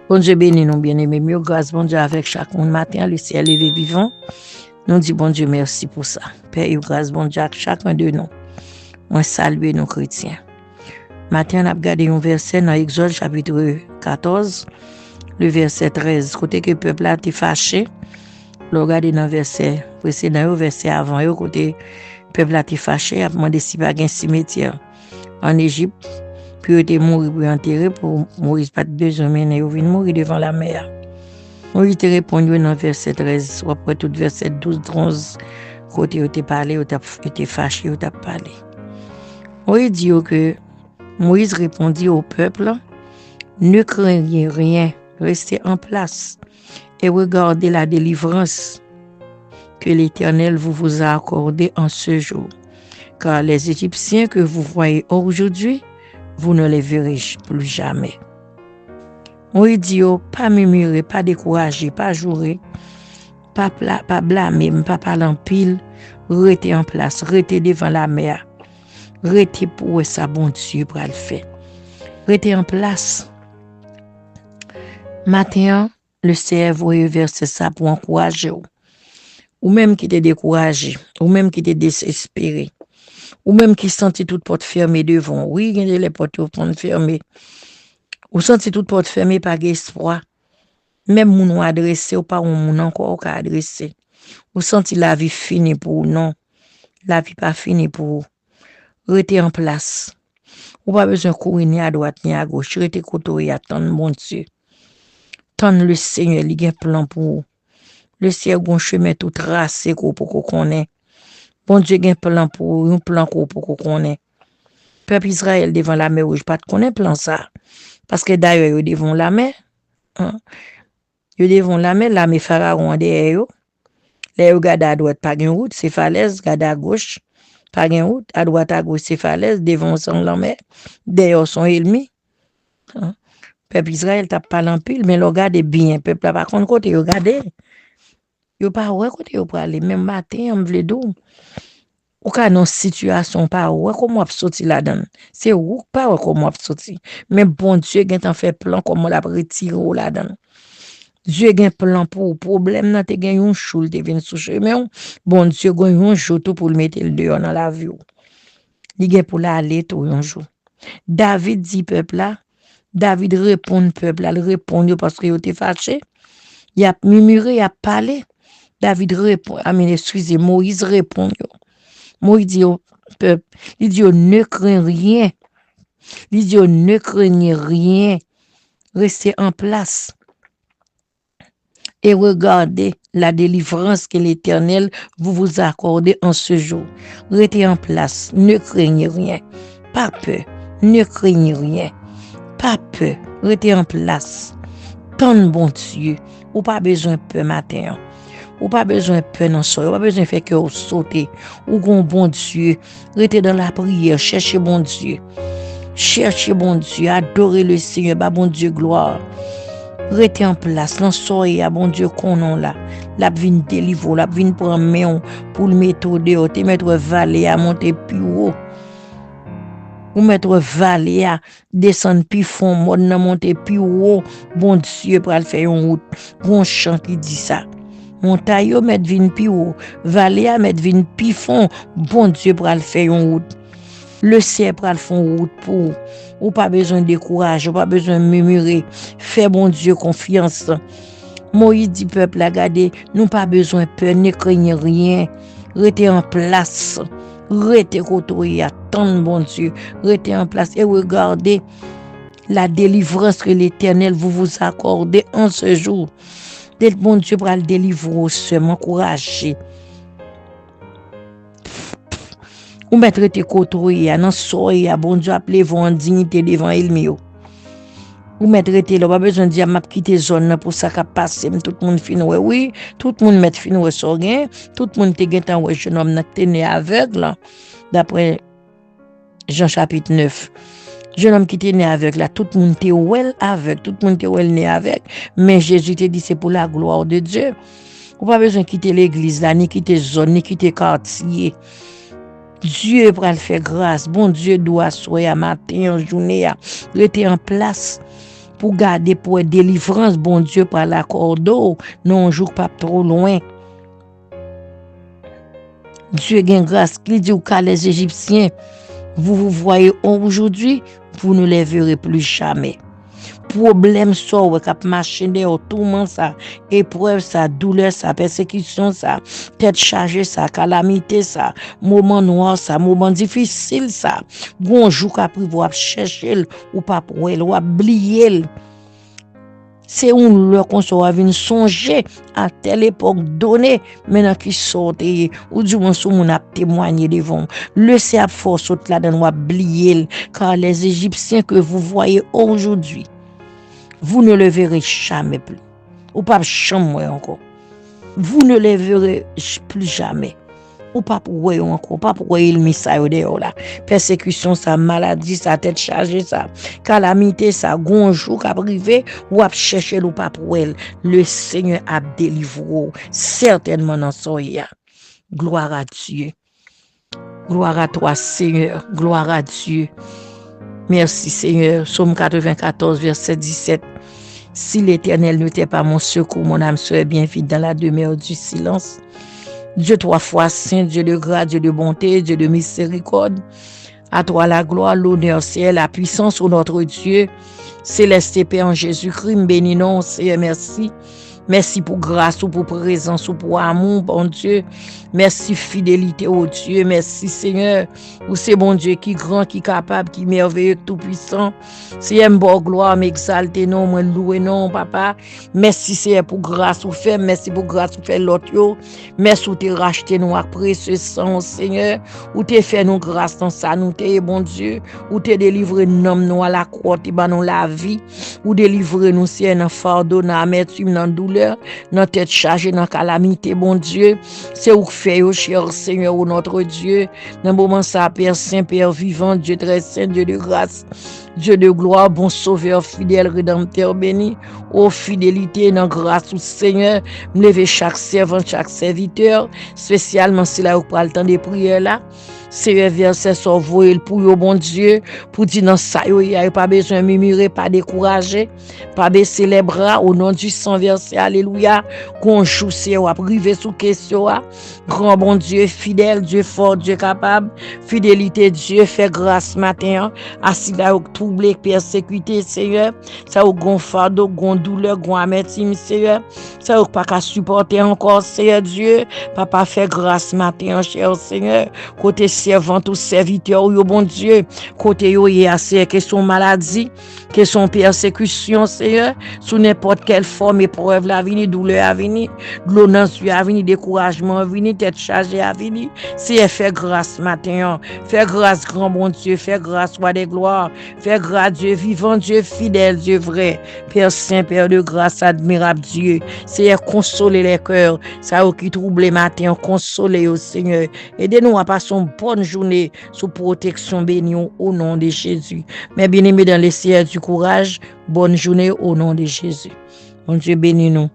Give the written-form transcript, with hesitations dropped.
Bon Dieu béni nous bien-aimés, mieux grâce bon Dieu avec chaque monde matin, le ciel levé vivant. Nous dit bon Dieu merci pour ça. Père et grâce bon Dieu avec chacun de nous. On salue nos chrétiens. Matin, on a regardé un verset dans Exode chapitre 14, le verset 13. Côté que le peuple a été fâché, le regardé dans le verset précédent, le verset avant, côté le peuple a été fâché, a demandé si pas un cimetière en Égypte. Puis il était mort pour enterrer pour Moïse pas de besoin mais il vient mourir devant la mer. Moïse te répondu dans verset 13 ou après tout verset 12 11 côté il était parlé, il était fâché, il t'a parlé. Moïse dit que Moïse répondit au peuple, ne craignez rien, restez en place et regardez la délivrance que l'Éternel vous a accordée en ce jour. Car les Égyptiens que vous voyez aujourd'hui, vous ne les verrez plus jamais. Moïse dit, pas murmurer, pas décourager, pas jouer, pas blâmer, pas parler en pile, rester en place, rester devant la mer, rester pour ça, bon Dieu, pour le faire. Rester en place. Matin, le cerveau verse ça pour encourager ou même qui t'est découragé, ou même qui t'est désespéré, ou même qui sentit toute porte fermée devant. Oui, il y a les portes fermées. Ou sentit toute porte fermée par espoir. Même moun adressé ou pas moun encore qu'à adresser. Ou senti la vie finie pour non. La vie pas finie pour rester en place. Ou pas besoin courir ni à droite ni à gauche. Rester côté attendre mon Dieu. Tendre le Seigneur, il y a un plan pour vous. Le ciel a un chemin tout tracé pour qu'on connaisse. Bon Dieu a un plan pour un plan pour qu'on connaisse. Peuple Israël devant la mer rouge, pas de connaître plan ça. Parce que d'ailleurs, ils devant la mer. Ils devant la mer Pharaon derrière eux. Les regarde à droite, pas de route, c'est falaise, regarde à gauche, pas de route, à droite, à gauche, c'est falaise, devant son la mer, derrière son ennemi. Peuple Israël t'a pas l'empile, mais regardez bien, peuple là, par contre, côté, regardez. Yo pas ouais côté yo pour aller même matin on vle dou ou ka non situation pas ouais comment sorti là-dedans c'est ou pas ouais comment sorti mais bon Dieu gen fait plan comment la retirer là-dedans Dieu gen plan pour problème nan te gen yon choule te vinn sou chemin bon Dieu gen yon jour tout pour le mettre le dehors dans la vie li gen pour l'aller tout un jour David dit peuple là David répond peuple là répond parce que yo te fâché il a murmuré il a parlé David répond, excusez, Moïse répond. Moïse dit au peuple, il dit ne craignez rien. Il dit ne craignez rien. Restez en place et regardez la délivrance que l'Éternel vous a accordée en ce jour. Restez en place, ne craignez rien. Pas peur, ne craignez rien. Pas peur, restez en place. Tant bon Dieu, ou pas besoin de peur matin. Ou pas besoin de peur dans ça, ou pas besoin de faire que vous sautez, ou gon bon Dieu, restez dans la prière, cherchez bon Dieu. Cherchez bon Dieu, adorez le Seigneur, bah bon Dieu gloire. Restez en place, dans soyez à bon Dieu qu'on là. La vinn délivre, la vinn prendre main pour le mettre dehors, te mettre vallée à monter plus haut. Ou mettre vallée à descendre plus fond, monter plus haut. Bon Dieu pour le faire une route. Bon chant qui dit ça. Montagne met vin pi haut, vallée met vin pi fond, bon Dieu pour le faire une route. Le ciel pour le faire une route pour ou pas besoin de décourager, ou pas besoin de murmurer. Fais bon Dieu confiance. Moïse dit peuple regardez, nous pas besoin de peur, ne craignez rien. Restez en place. Restez côté attendre bon Dieu. Restez en place et regardez la délivrance que l'Éternel vous a accordée en ce jour. Dès bon Dieu pour le délivrer, seulement courageux. Ou mettre tes côtés, non soyez, bon Dieu appelez vous en dignité devant il. Ou mettre tes là, pas besoin de dire m'a quitter zone pour ça qu'a passé, tout le monde fin oui, tout le monde met fin so gain, tout le monde te gen tan ouais jeune homme n'a né aveugle d'après Jean chapitre 9. Jeune homme qui était né avec là, tout le monde était well avec, tout le monde était well né avec, mais Jésus te dit c'est pour la gloire de Dieu. Ou pas besoin de quitter l'église là, ni quitter zone, ni quitter quartier. Dieu pour le faire grâce. Bon Dieu doit soir matin, en journée, rester en place. pour garder pour délivrance, bon Dieu, par la cordeau, non, joue pas trop loin. Dieu gagne grâce, qui dit qu'à les Égyptiens, vous voyez aujourd'hui, vous ne les verrez plus jamais. Problème ça, ouais, cap marché tourment ça, épreuve ça, douleur ça, persécution ça, tête chargée ça, calamité ça, moment noir ça, moment difficile ça. Bonjour qu'après vous chercher ou pas pour elle, ou oublier. C'est un leur qu'on soit venir songer à telle époque donnée, maintenant qui sortent ou du moins sous mon a témoigné devant. Le c'est à force là dans oublier car les Égyptiens que vous voyez aujourd'hui, vous ne le verrez jamais plus. Ou pas jamais encore. Vous ne les verrez plus jamais. Ou pas pour eux encore, pas pour eux le message dehors là. Persécution, ça, maladie, ça, tête chargée, ça, calamité, ça, gonjou, qu'a privé, ou à chercher ou pas pour elle. Le Seigneur a délivré, certainement dans son ya. Gloire à Dieu. Gloire à toi, Seigneur. Gloire à Dieu. Merci, Seigneur. Psaume 94, verset 17. Si l'Éternel n'était pas mon secours, mon âme serait bien vide dans la demeure du silence. Dieu trois fois saint, Dieu de grâce, Dieu de bonté, Dieu de miséricorde. À toi la gloire, l'honneur, c'est la puissance, ô notre Dieu. Céleste et Père en Jésus-Christ, bénis nous, Seigneur, merci. Merci pour grâce, ou pour présence, ou pour amour, bon Dieu. Merci fidélité, oh Dieu. Merci Seigneur. Ou c'est bon Dieu qui grand, qui capable, qui merveilleux, tout puissant. C'est un bon gloire, m'exalter non, me louer non, papa. Merci Seigneur pour grâce ou fait. Merci pour grâce ou fait l'autre yo. Merci ou t'es racheté nous après ce sang, Seigneur. Ou t'es fait nous grâce dans ça, nous t'es bon Dieu. Ou t'es délivré nous à la croix, t'es nous la vie. Ou délivré nous Seigneur dans fardeau, dans amertume, dans douleur, dans tête chargée, dans calamité, bon Dieu. C'est où fait, oh cher Seigneur, oh notre Dieu. Dans le moment ça, Père Saint, Père vivant, Dieu très saint, Dieu de grâce, Dieu de gloire, bon sauveur, fidèle, rédempteur béni, ô fidélité, dans grâce au Seigneur, me lever chaque servant, chaque serviteur, spécialement si là, vous prenez le temps de prière là. C'est verset sauvé pour yo bon Dieu pour dire dans ça yo y a pas besoin de murmurer, pas décourager, pas baisser les bras au nom du sang verset alléluia qu'on joue c'est ou privé sous question grand bon Dieu fidèle, Dieu fort, Dieu capable, fidélité Dieu fait grâce matin à si là troublé, persécuté Seigneur, ça au gon fardeau, gon douleur, gon amertume Seigneur, ça ou pas qu'à supporter encore Seigneur Dieu, papa fait grâce matin cher Seigneur, côté servant ou serviteur ou bon Dieu côté yo y a c'est question maladie question persécution Seigneur sous n'importe quelle forme épreuve la venir douleur à venir l'honneur à venir découragement à venir tête chargée à venir c'est faire grâce matin faire grâce grand bon Dieu faire grâce roi des gloires faire grâce Dieu vivant Dieu fidèle Dieu vrai Père saint Père de grâce admirable Dieu c'est consoler les cœurs ça qui trouble les matins consoler au Seigneur aidez-nous à passer une bonne journée sous protection bénie au nom de Jésus. Mais bien-aimés dans les cieux du courage, bonne journée au nom de Jésus. Mon Dieu bénis nous.